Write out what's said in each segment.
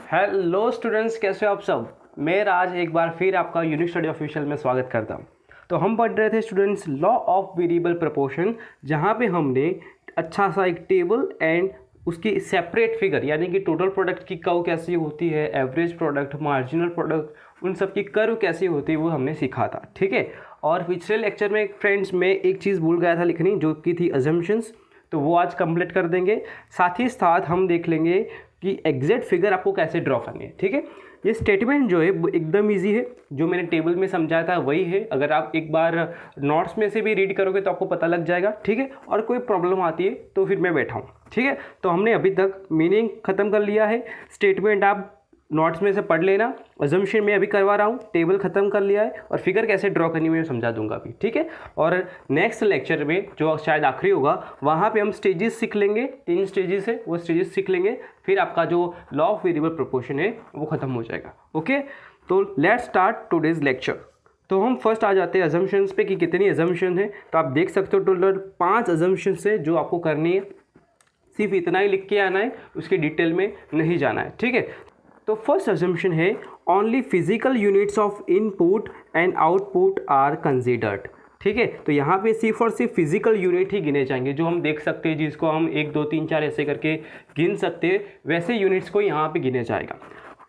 Hello students, कैसे हो आप सब। मैं आज एक बार फिर आपका यूनिक स्टडी ऑफिशियल में स्वागत करता हूं। तो हम पढ़ रहे थे students law of variable proportion, जहां पे हमने अच्छा सा एक टेबल एंड उसकी सेपरेट फिगर यानी कि टोटल प्रोडक्ट की कर्व कैसी होती है, एवरेज प्रोडक्ट, मार्जिनल प्रोडक्ट, उन सब की कर्व कैसी होती है वो हमने सीखा था। ठीक है। और पिछले लेक्चर में फ्रेंड्स मैं एक चीज़ भूल गया था लिखनी, जो कि थी अजम्पशंस, तो वो आज कंप्लीट कर देंगे। साथ ही साथ हम देख लेंगे कि एग्जैक्ट फिगर आपको कैसे ड्रॉ करनी है। ठीक है। ये स्टेटमेंट जो है वो एकदम इजी है, जो मैंने टेबल में समझाया था वही है। अगर आप एक बार नोट्स में से भी रीड करोगे तो आपको पता लग जाएगा। ठीक है। और कोई प्रॉब्लम आती है तो फिर मैं बैठा हूँ। ठीक है। तो हमने अभी तक मीनिंग ख़त्म कर लिया है, स्टेटमेंट आप नोट्स में से पढ़ लेना, अजम्पशन मैं अभी करवा रहा हूँ, टेबल ख़त्म कर लिया है, और फिगर कैसे ड्रॉ करनी है मैं समझा दूंगा अभी। ठीक है। और नेक्स्ट लेक्चर में जो शायद आखिरी होगा वहाँ पे हम स्टेजेस सीख लेंगे, 3 स्टेजेस है वो स्टेजेस सीख लेंगे, फिर आपका जो लॉ ऑफ वेरिएबल प्रोपोर्शन है वो ख़त्म हो जाएगा। ओके। तो लेट्स स्टार्ट टुडेज लेक्चर। तो हम फर्स्ट आ जाते हैं अजम्पशंस पे कि कितनी अजम्पशन है। तो आप देख सकते हो टोटल 5 अजम्पशंस है जो आपको करनी है, सिर्फ इतना ही लिख के आना है, उसके डिटेल में नहीं जाना है। ठीक है। तो फर्स्ट अजम्पशन है only physical units of input and output are considered. ठीक है। तो यहाँ पे सिर्फ और सिर्फ फिजिकल यूनिट ही गिने जाएंगे, जो हम देख सकते हैं, जिसको हम 1 2 3 4 ऐसे करके गिन सकते हैं, वैसे यूनिट्स को यहाँ पे गिने जाएगा।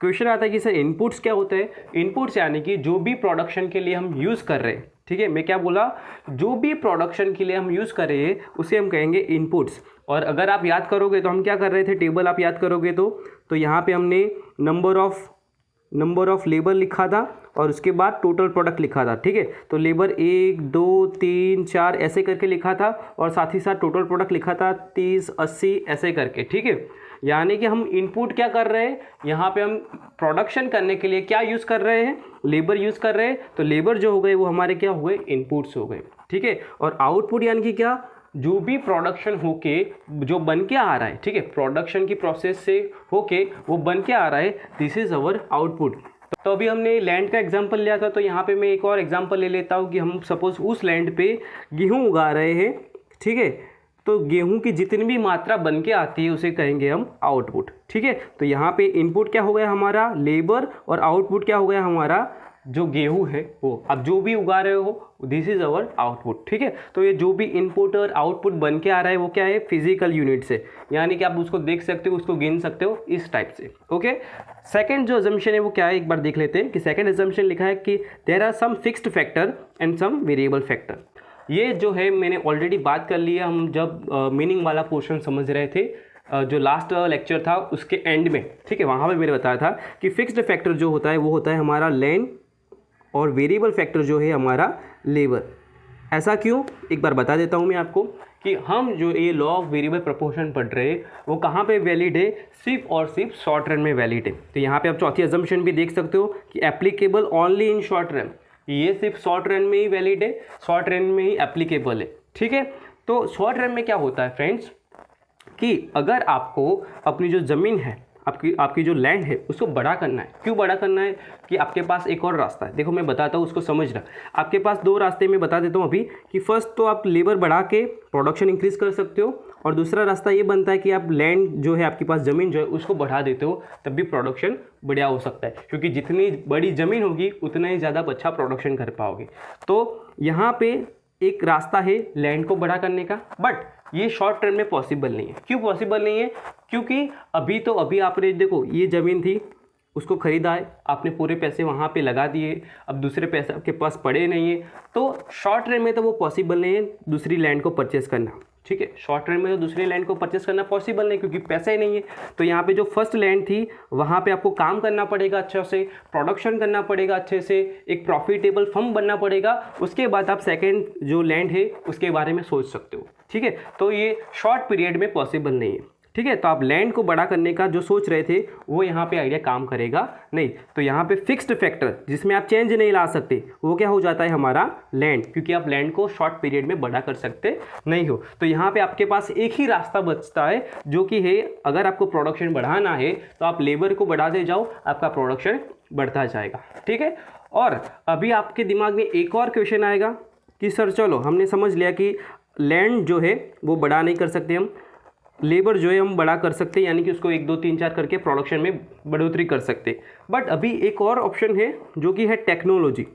क्वेश्चन आता है कि सर इनपुट्स क्या होते हैं। इनपुट्स यानी कि जो भी प्रोडक्शन के लिए हम यूज़ कर रहे हैं। ठीक है। मैं क्या बोला, जो भी प्रोडक्शन के लिए हम यूज़ कर रहे हैं उसे हम कहेंगे इनपुट्स। और अगर आप याद करोगे तो हम क्या कर रहे थे, टेबल आप याद करोगे तो यहाँ पे हमने नंबर ऑफ लेबर लिखा था और उसके बाद टोटल प्रोडक्ट लिखा था। ठीक है। तो लेबर 1 2 3 4 ऐसे करके लिखा था, और साथ ही साथ टोटल प्रोडक्ट लिखा था 30 80 ऐसे करके। ठीक है। यानी कि हम इनपुट क्या कर रहे हैं, यहाँ पे हम प्रोडक्शन करने के लिए क्या यूज़ कर रहे हैं, लेबर यूज़ कर रहे हैं। तो लेबर जो हो गए वो हमारे क्या हुए, इनपुट्स हो गए। ठीक है। और आउटपुट यानी कि क्या, जो भी प्रोडक्शन होके जो बन के आ रहा है। ठीक है। प्रोडक्शन की प्रोसेस से होके वो बन के आ रहा है, दिस इज़ अवर आउटपुट। तो अभी हमने लैंड का एग्जांपल लिया था, तो यहाँ पे मैं एक और एग्जांपल ले लेता हूँ कि हम सपोज उस लैंड पे गेहूँ उगा रहे हैं। ठीक है। तो गेहूं की जितनी भी मात्रा बन के आती है उसे कहेंगे हम आउटपुट। ठीक है। तो यहाँ पे इनपुट क्या हो गया हमारा, लेबर, और आउटपुट क्या हो गया हमारा, जो गेहूं है वो। अब जो भी उगा रहे हो दिस इज अवर आउटपुट। ठीक है। तो ये जो भी इनपुट और आउटपुट बन के आ रहा है वो क्या है, फिजिकल यूनिट से, यानी कि आप उसको देख सकते हो, उसको गिन सकते हो इस टाइप से। ओके। सेकंड जो अजम्पशन है वो क्या है, एक बार देख लेते हैं कि सेकंड अजम्पशन लिखा है कि there are some fixed factor and some variable factor. ये जो है मैंने ऑलरेडी बात कर लिया, हम जब मीनिंग वाला पोर्शन समझ रहे थे, जो लास्ट लेक्चर था उसके एंड में। ठीक है। वहाँ पे मैंने बताया था कि फिक्स्ड फैक्टर जो होता है वो होता है हमारा लैंड, और वेरिएबल फैक्टर जो है हमारा लेबर। ऐसा क्यों, एक बार बता देता हूँ मैं आपको कि हम जो ये लॉ ऑफ वेरिएबल प्रोपोर्शन पढ़ रहे हैं वो कहाँ पे वैलिड है, सिर्फ और सिर्फ शॉर्ट रन में वैलिड है। तो यहाँ पे आप चौथी अजम्पशन भी देख सकते हो कि applicable only in short run. ये सिर्फ शॉर्ट रन में ही वैलिड है, शॉर्ट रन में ही एप्लीकेबल है। ठीक है। तो शॉर्ट रन में क्या होता है फ्रेंड्स, कि अगर आपको अपनी जो ज़मीन है, आपकी जो लैंड है उसको बड़ा करना है। क्यों बड़ा करना है, कि आपके पास एक और रास्ता है। देखो मैं बताता हूँ उसको समझना। आपके पास 2 रास्ते में बता देता हूँ अभी, कि फर्स्ट तो आप लेबर बढ़ा के प्रोडक्शन इंक्रीज कर सकते हो, और दूसरा रास्ता ये बनता है कि आप लैंड जो है, आपके पास ज़मीन जो है उसको बढ़ा देते हो, तब भी प्रोडक्शन बढ़िया हो सकता है, क्योंकि जितनी बड़ी ज़मीन होगी उतना ही ज़्यादा अच्छा प्रोडक्शन कर पाओगे। तो यहाँ पे एक रास्ता है लैंड को बड़ा करने का, बट ये शॉर्ट टर्म में पॉसिबल नहीं है। क्यों पॉसिबल नहीं है, क्योंकि अभी आपने देखो ये ज़मीन थी, उसको खरीदा है आपने, पूरे पैसे वहाँ पे लगा दिए, अब दूसरे पैसे आपके पास पड़े नहीं है, तो शॉर्ट रन में तो वो पॉसिबल नहीं है दूसरी लैंड को परचेस करना। ठीक है। शॉर्ट रन में तो दूसरी लैंड को परचेस करना पॉसिबल नहीं, क्योंकि पैसा ही नहीं है। तो यहाँ पे जो फर्स्ट लैंड थी वहाँ पे आपको काम करना पड़ेगा अच्छे से, प्रोडक्शन करना पड़ेगा अच्छे से, एक प्रॉफिटेबल फर्म बनना पड़ेगा, उसके बाद आप सेकेंड जो लैंड है उसके बारे में सोच सकते हो। ठीक है। तो ये शॉर्ट पीरियड में पॉसिबल नहीं है। ठीक है। तो आप लैंड को बड़ा करने का जो सोच रहे थे वो यहाँ पे आइडिया काम करेगा नहीं। तो यहाँ पे फिक्स्ड फैक्टर जिसमें आप चेंज नहीं ला सकते वो क्या हो जाता है हमारा लैंड, क्योंकि आप लैंड को शॉर्ट पीरियड में बड़ा कर सकते नहीं हो। तो यहाँ पे आपके पास एक ही रास्ता बचता है, जो कि है अगर आपको प्रोडक्शन बढ़ाना है तो आप लेबर को बढ़ाते जाओ, आपका प्रोडक्शन बढ़ता जाएगा। ठीक है। और अभी आपके दिमाग में एक और क्वेश्चन आएगा कि सर चलो हमने समझ लिया कि लैंड जो है वो बड़ा नहीं कर सकते हम, लेबर जो है हम बड़ा कर सकते हैं, यानी कि उसको 1 2 3 4 करके प्रोडक्शन में बढ़ोतरी कर सकते हैं। बट अभी एक और ऑप्शन है जो कि है टेक्नोलॉजी,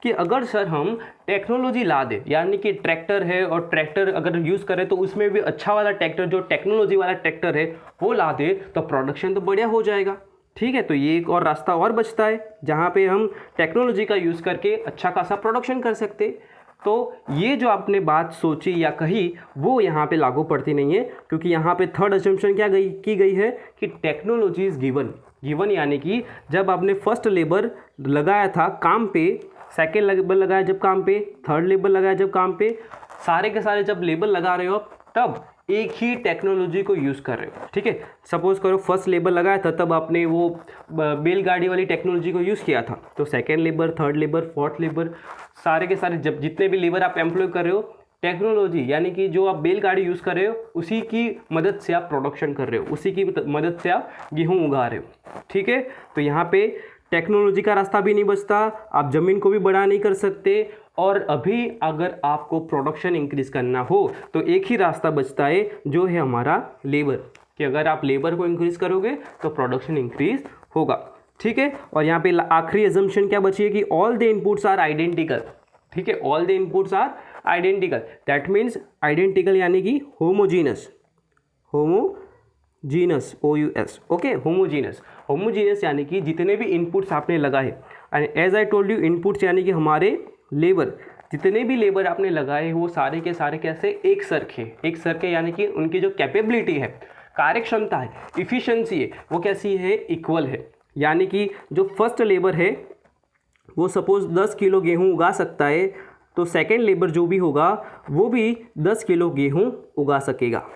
कि अगर सर हम टेक्नोलॉजी ला दें, यानी कि ट्रैक्टर है और ट्रैक्टर अगर यूज़ करें तो उसमें भी अच्छा वाला ट्रैक्टर जो टेक्नोलॉजी वाला ट्रैक्टर है वो ला दे तो प्रोडक्शन तो बढ़िया हो जाएगा। ठीक है, तो ये एक और रास्ता और बचता है जहाँ पे हम टेक्नोलॉजी का यूज़ करके अच्छा खासा प्रोडक्शन कर सकते। तो ये जो आपने बात सोची या कही वो यहाँ पे लागू पड़ती नहीं है, क्योंकि यहाँ पे थर्ड असम्पशन क्या की गई है कि टेक्नोलॉजी इज़ गिवन, यानी कि जब आपने फर्स्ट लेबर लगाया था काम पे, सेकेंड लेबर लगाया जब काम पे, थर्ड लेबर लगाया जब काम पे, सारे के सारे जब लेबर लगा रहे हो तब एक ही टेक्नोलॉजी को यूज़ कर रहे हो। ठीक है, सपोज करो फर्स्ट लेबर लगाया था तब आपने वो बैलगाड़ी वाली टेक्नोलॉजी को यूज़ किया था, तो second labour, third labour, fourth labour, सारे के सारे जब जितने भी लेबर आप एम्प्लॉय कर रहे हो, टेक्नोलॉजी यानी कि जो आप बैलगाड़ी यूज़ कर रहे हो उसी की मदद से आप प्रोडक्शन कर रहे हो, उसी की मदद से आप गेहूँ उगा रहे हो। ठीक है, तो यहाँ पे टेक्नोलॉजी का रास्ता भी नहीं बचता, आप ज़मीन को भी बड़ा नहीं कर सकते, और अभी अगर आपको प्रोडक्शन इंक्रीज़ करना हो तो एक ही रास्ता बचता है जो है हमारा लेबर, कि अगर आप लेबर को इंक्रीज़ करोगे तो प्रोडक्शन इंक्रीज़ होगा। ठीक है, और यहाँ पे आखिरी अजम्पशन क्या बची है कि all the inputs are identical. ठीक है, all the inputs are identical, that means identical यानी कि होमोजीनस, OUS, ओके, होमोजीनस यानी कि जितने भी इनपुट्स आपने लगाए, and as I told you inputs यानी कि हमारे लेबर, जितने भी लेबर आपने लगाए वो सारे के सारे कैसे एक सरखे, यानी कि उनकी जो कैपेबिलिटी है, कार्य क्षमता है, इफ़िशेंसी है, वो कैसी है, इक्वल है। यानी कि जो फर्स्ट लेबर है वो सपोज 10 किलो गेहूँ उगा सकता है, तो सेकेंड लेबर जो भी होगा वो भी 10 किलो गेहूँ उगा सकेगा।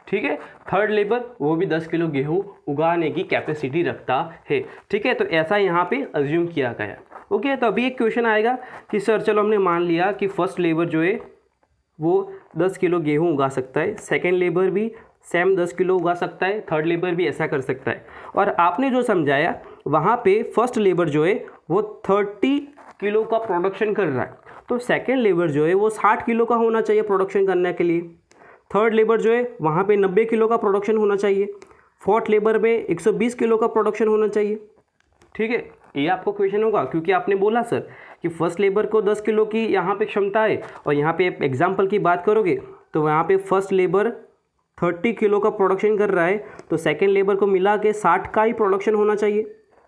ठीक है, थर्ड लेबर वो भी 10 किलो गेहूँ उगाने की कैपेसिटी रखता है। ठीक है, तो ऐसा यहाँ पे अज्यूम किया गया। ओके, तो अभी एक क्वेश्चन आएगा कि सर चलो हमने मान लिया कि फर्स्ट लेबर जो है वो 10 किलो गेहूँ उगा सकता है, सेकेंड लेबर भी सेम 10 किलो उगा सकता है, थर्ड लेबर भी ऐसा कर सकता है, और आपने जो समझाया वहाँ पे फर्स्ट लेबर जो है वो 30 किलो का प्रोडक्शन कर रहा है, तो सेकेंड लेबर जो है वो 60 किलो का होना चाहिए प्रोडक्शन करने के लिए, थर्ड लेबर जो है वहाँ पे 90 किलो का प्रोडक्शन होना चाहिए, फोर्थ लेबर में 120 किलो का प्रोडक्शन होना चाहिए। ठीक है, ये आपको क्वेश्चन होगा क्योंकि आपने बोला सर कि फर्स्ट लेबर को 10 किलो की यहाँ पे क्षमता है, और यहाँ पे एग्जाम्पल की बात करोगे तो यहाँ पे फर्स्ट लेबर 30 किलो का प्रोडक्शन कर रहा है, तो सेकेंड लेबर को मिला के 60 का ही प्रोडक्शन होना चाहिए,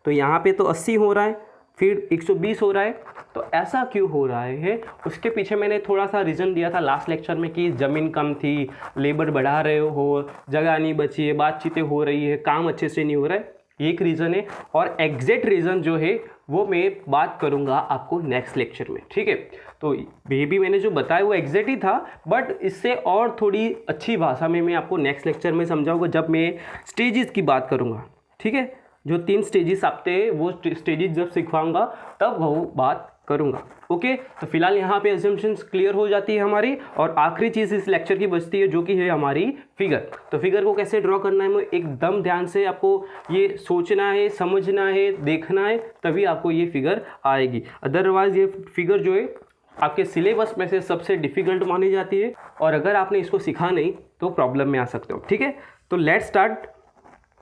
तो यहाँ पे तो 80 हो रहा है, फिर 120 हो रहा है। तो ऐसा क्यों हो रहा है, उसके पीछे मैंने थोड़ा सा रीज़न दिया था लास्ट लेक्चर में कि ज़मीन कम थी, लेबर बढ़ा रहे हो, जगह नहीं बची है, बातचीतें हो रही है, काम अच्छे से नहीं हो रहा है, एक रीज़न है। और एग्जैक्ट रीज़न जो है वो मैं बात करूँगा आपको नेक्स्ट लेक्चर में। ठीक है, तो ये भी मैंने जो बताया वो एग्जैक्ट ही था, बट इससे और थोड़ी अच्छी भाषा में मैं आपको नेक्स्ट लेक्चर में समझाऊंगा जब मैं स्टेजेस की बात करूँगा। ठीक है, जो 3 स्टेजेस आते हैं वो स्टेजेस जब सिखवाऊंगा तब वो बात करूंगा। ओके, तो फिलहाल यहाँ पे असम्पशंस क्लियर हो जाती है हमारी, और आखिरी चीज़ इस लेक्चर की बचती है जो कि है हमारी फिगर। तो फिगर को कैसे ड्रॉ करना है, मैं एकदम ध्यान से आपको ये सोचना है, समझना है, देखना है, तभी आपको ये फिगर आएगी। अदरवाइज ये फिगर जो है आपके सिलेबस में से सबसे डिफ़िकल्ट मानी जाती है, और अगर आपने इसको सीखा नहीं तो प्रॉब्लम में आ सकते हो। ठीक है, तो लेट्स स्टार्ट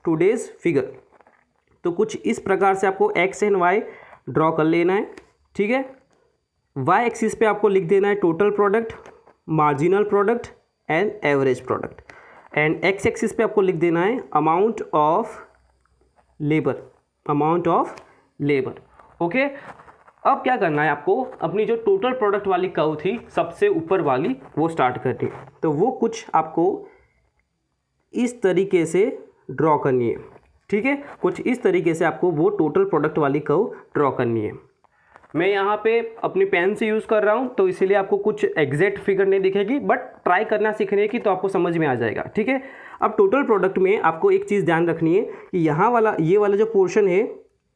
टुडेज़ फिगर। तो कुछ इस प्रकार से आपको एक्स एंड वाई ड्रॉ कर लेना है। ठीक है, वाई एक्सिस पे आपको लिख देना है total product, marginal product and average product, and x axis पे आपको लिख देना है अमाउंट ऑफ लेबर। ओके, अब क्या करना है आपको, अपनी जो टोटल प्रोडक्ट वाली कर्व थी सबसे ऊपर वाली वो स्टार्ट करनी है। तो वो कुछ आपको इस तरीके से ड्रॉ करनी है। ठीक है, कुछ इस तरीके से आपको वो टोटल प्रोडक्ट वाली कर्व ड्रॉ करनी है। मैं यहाँ पे अपनी पेन से यूज़ कर रहा हूँ तो इसीलिए आपको कुछ एग्जैक्ट फिगर नहीं दिखेगी, बट ट्राई करना सीखने की तो आपको समझ में आ जाएगा। ठीक है, अब टोटल प्रोडक्ट में आपको एक चीज़ ध्यान रखनी है कि यहाँ वाला ये वाला जो पोर्शन है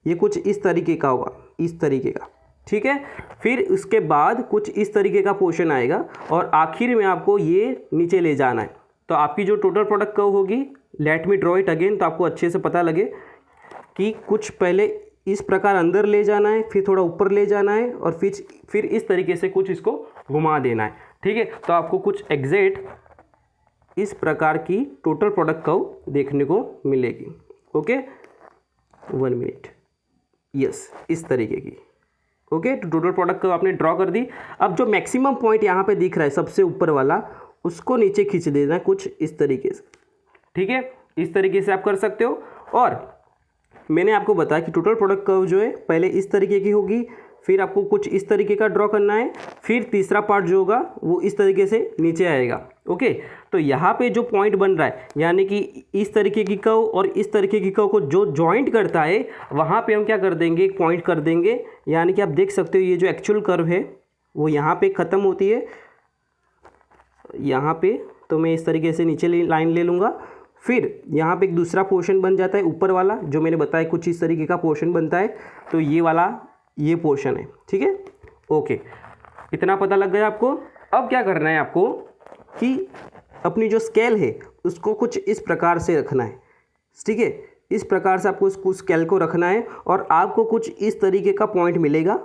ये कुछ इस तरीके का होगा, इस तरीके का। ठीक है, फिर उसके बाद कुछ इस तरीके का पोर्शन आएगा, और आखिर में आपको ये नीचे ले जाना है। तो आपकी जो टोटल प्रोडक्ट कर्व होगी, let me draw it again, तो आपको अच्छे से पता लगे कि कुछ पहले इस प्रकार अंदर ले जाना है, फिर थोड़ा ऊपर ले जाना है, और फिर इस तरीके से कुछ इसको घुमा देना है। ठीक है, तो आपको कुछ एग्जैक्ट इस प्रकार की टोटल प्रोडक्ट कर्व देखने को मिलेगी। ओके, 1 मिनट, यस, इस तरीके की। ओके, तो टोटल प्रोडक्ट कर्व आपने ड्रॉ कर दी। अब जो मैक्सिमम पॉइंट यहाँ पे दिख रहा है सबसे ऊपर वाला, उसको नीचे खींच देना है कुछ इस तरीके से। ठीक है, इस तरीके से आप कर सकते हो। और मैंने आपको बताया कि टोटल प्रोडक्ट कर्व जो है पहले इस तरीके की होगी, फिर आपको कुछ इस तरीके का ड्रॉ करना है, फिर तीसरा पार्ट जो होगा वो इस तरीके से नीचे आएगा। ओके, तो यहाँ पे जो पॉइंट बन रहा है, यानी कि इस तरीके की कर्व और इस तरीके की कर्व को जो जॉइंट करता है, वहाँ पे हम क्या कर देंगे, एक पॉइंट कर देंगे। यानी कि आप देख सकते हो ये जो एक्चुअल कर्व है वो यहाँ पे ख़त्म होती है, यहाँ पे। तो मैं इस तरीके से नीचे लाइन ले लूँगा, फिर यहाँ पे एक दूसरा पोर्शन बन जाता है ऊपर वाला, जो मैंने बताया कुछ इस तरीके का पोर्शन बनता है। तो ये वाला ये पोर्शन है। ठीक है, ओके, इतना पता लग गया आपको। अब क्या करना है आपको कि अपनी जो स्केल है उसको कुछ इस प्रकार से रखना है। ठीक है, इस प्रकार से आपको उस स्केल को रखना है और आपको कुछ इस तरीके का पॉइंट मिलेगा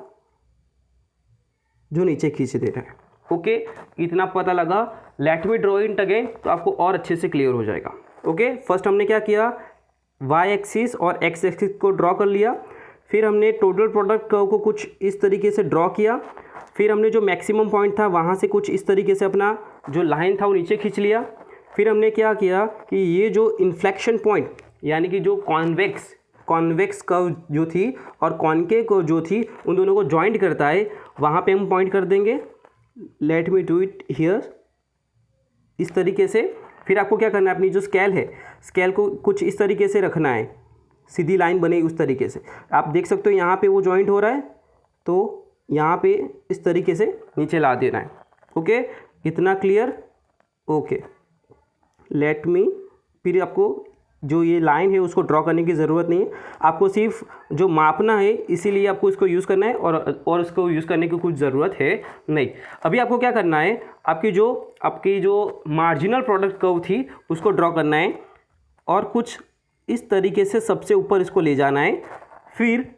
जो नीचे खींच देना है। ओके, इतना पता लगा। Let me draw it again, तो आपको और अच्छे से क्लियर हो जाएगा। ओके, फर्स्ट हमने क्या किया, वाई एक्सिस और एक्स एक्सिस को ड्रॉ कर लिया, फिर हमने टोटल प्रोडक्ट कर्व को कुछ इस तरीके से ड्रॉ किया, फिर हमने जो मैक्सिमम पॉइंट था वहाँ से कुछ इस तरीके से अपना जो लाइन था वो नीचे खींच लिया। फिर हमने क्या किया कि ये जो इन्फ्लेक्शन पॉइंट, यानी कि जो कॉन्वेक्स कर्व जो थी और कॉनकेव कर्व जो थी, उन दोनों को जॉइंट करता है, वहाँ पे हम पॉइंट कर देंगे। Let me do it here, इस तरीके से। फिर आपको क्या करना है, अपनी जो स्केल है, स्केल को कुछ इस तरीके से रखना है, सीधी लाइन बने उस तरीके से। आप देख सकते हो यहाँ पे वो जॉइंट हो रहा है, तो यहाँ पे इस तरीके से नीचे ला देना है। ओके, इतना क्लियर। ओके, लेट मी, फिर आपको जो ये लाइन है उसको ड्रॉ करने की ज़रूरत नहीं है, आपको सिर्फ जो मापना है इसीलिए आपको इसको यूज़ करना है, और इसको यूज़ करने की कुछ ज़रूरत है नहीं। अभी आपको क्या करना है, आपकी जो मार्जिनल प्रोडक्ट कर्व थी उसको ड्रॉ करना है और कुछ इस तरीके से सबसे ऊपर इसको ले जाना है, फिर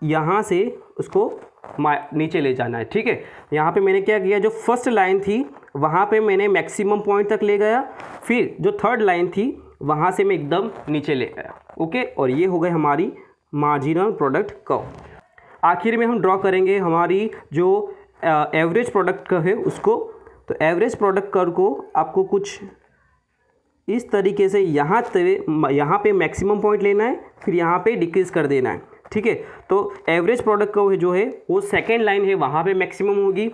यहाँ से उसको नीचे ले जाना है। ठीक है, यहाँ पे मैंने क्या किया, जो फर्स्ट लाइन थी वहाँ पे मैंने मैक्सिमम पॉइंट तक ले गया, फिर जो थर्ड लाइन थी वहाँ से मैं एकदम नीचे ले गया। ओके, और ये हो गई हमारी मार्जिनल प्रोडक्ट कर्व। आखिर में हम ड्रॉ करेंगे हमारी जो एवरेज प्रोडक्ट कर्व है उसको। तो एवरेज प्रोडक्ट कर्व को आपको कुछ इस तरीके से यहाँ पे मैक्सिमम पॉइंट लेना है, फिर यहाँ पे डिक्रीज कर देना है। ठीक है, तो एवरेज प्रोडक्ट कर्व जो है वो सेकेंड लाइन है, वहाँ पे मैक्सिमम होगी।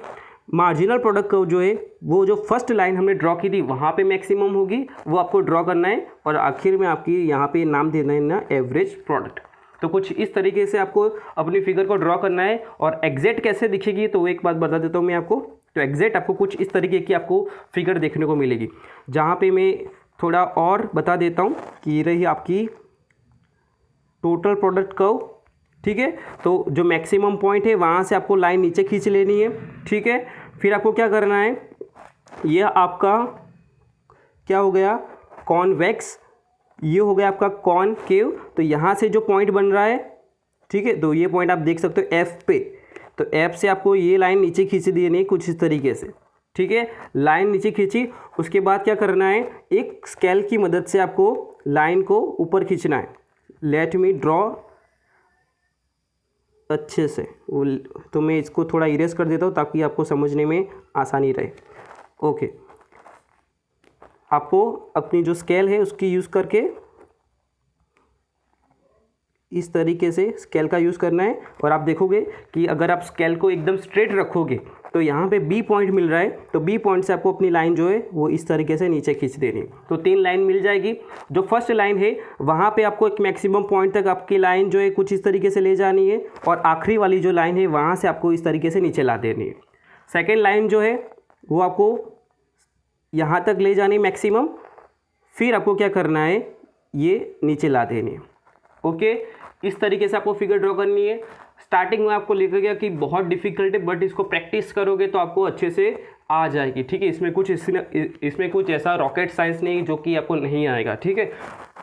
मार्जिनल प्रोडक्ट कर्व जो है वो जो फर्स्ट लाइन हमने ड्रॉ की थी वहाँ पे मैक्सिमम होगी, वो आपको ड्रॉ करना है, और आखिर में आपकी यहाँ पे नाम देना है ना एवरेज प्रोडक्ट। तो कुछ इस तरीके से आपको अपनी फिगर को ड्रॉ करना है। और एग्जैक्ट कैसे दिखेगी तो एक बात बता देता हूँ मैं आपको। तो एग्जैक्ट आपको कुछ इस तरीके की आपको फिगर देखने को मिलेगी, जहाँ पे मैं थोड़ा और बता देता हूँ कि ये रही आपकी टोटल प्रोडक्ट कर्व। ठीक है, तो जो मैक्सिमम पॉइंट है वहाँ से आपको लाइन नीचे खींच लेनी है। ठीक है, फिर आपको क्या करना है, ये आपका क्या हो गया, कॉन्वेक्स, ये हो गया आपका कॉनकेव। तो यहाँ से जो पॉइंट बन रहा है, ठीक है, तो ये पॉइंट आप देख सकते हो एफ पे, तो एफ से आपको ये लाइन नीचे खींच देनी है कुछ इस तरीके से। ठीक है, लाइन नीचे खींची, उसके बाद क्या करना है, एक स्केल की मदद से आपको लाइन को ऊपर खींचना है। लेट मी ड्रॉ अच्छे से, तो मैं इसको थोड़ा इरेज कर देता हूँ ताकि आपको समझने में आसानी रहे। ओके, आपको अपनी जो स्केल है उसकी यूज़ करके इस तरीके से स्केल का यूज़ करना है, और आप देखोगे कि अगर आप स्केल को एकदम स्ट्रेट रखोगे तो यहाँ पे बी पॉइंट मिल रहा है, तो बी पॉइंट से आपको अपनी लाइन जो है वो इस तरीके से नीचे खींच देनी है। तो 3 लाइन मिल जाएगी। जो फर्स्ट लाइन है वहाँ पे आपको एक मैक्सिमम पॉइंट तक आपकी लाइन जो है कुछ इस तरीके से ले जानी है, और आखिरी वाली जो लाइन है वहाँ से आपको इस तरीके से नीचे ला देनी है। सेकेंड लाइन जो है वो आपको यहाँ तक ले जानी मैक्सिमम, फिर आपको क्या करना है, ये नीचे ला देनी है। ओके, इस तरीके से आपको फिगर ड्रॉ करनी है। स्टार्टिंग में आपको लिखा गया कि बहुत डिफिकल्ट है, बट इसको प्रैक्टिस करोगे तो आपको अच्छे से आ जाएगी। ठीक है, इसमें कुछ ऐसा रॉकेट साइंस नहीं जो कि आपको नहीं आएगा। ठीक है,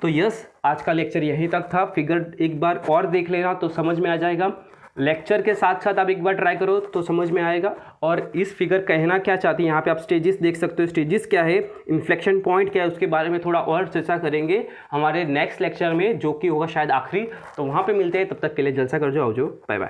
तो यस, आज का लेक्चर यहीं तक था। फिगर एक बार और देख लेना तो समझ में आ जाएगा। लेक्चर के साथ साथ आप एक बार ट्राई करो तो समझ में आएगा। और इस फिगर कहना क्या चाहती है, यहाँ पे आप स्टेजेस देख सकते हो, स्टेजेस क्या है, इन्फ्लेक्शन पॉइंट क्या है, उसके बारे में थोड़ा और चर्चा करेंगे हमारे नेक्स्ट लेक्चर में, जो कि होगा शायद आखिरी। तो वहाँ पे मिलते हैं, तब तक के लिए जलसा कर जो, आओ जो, बाय बाय।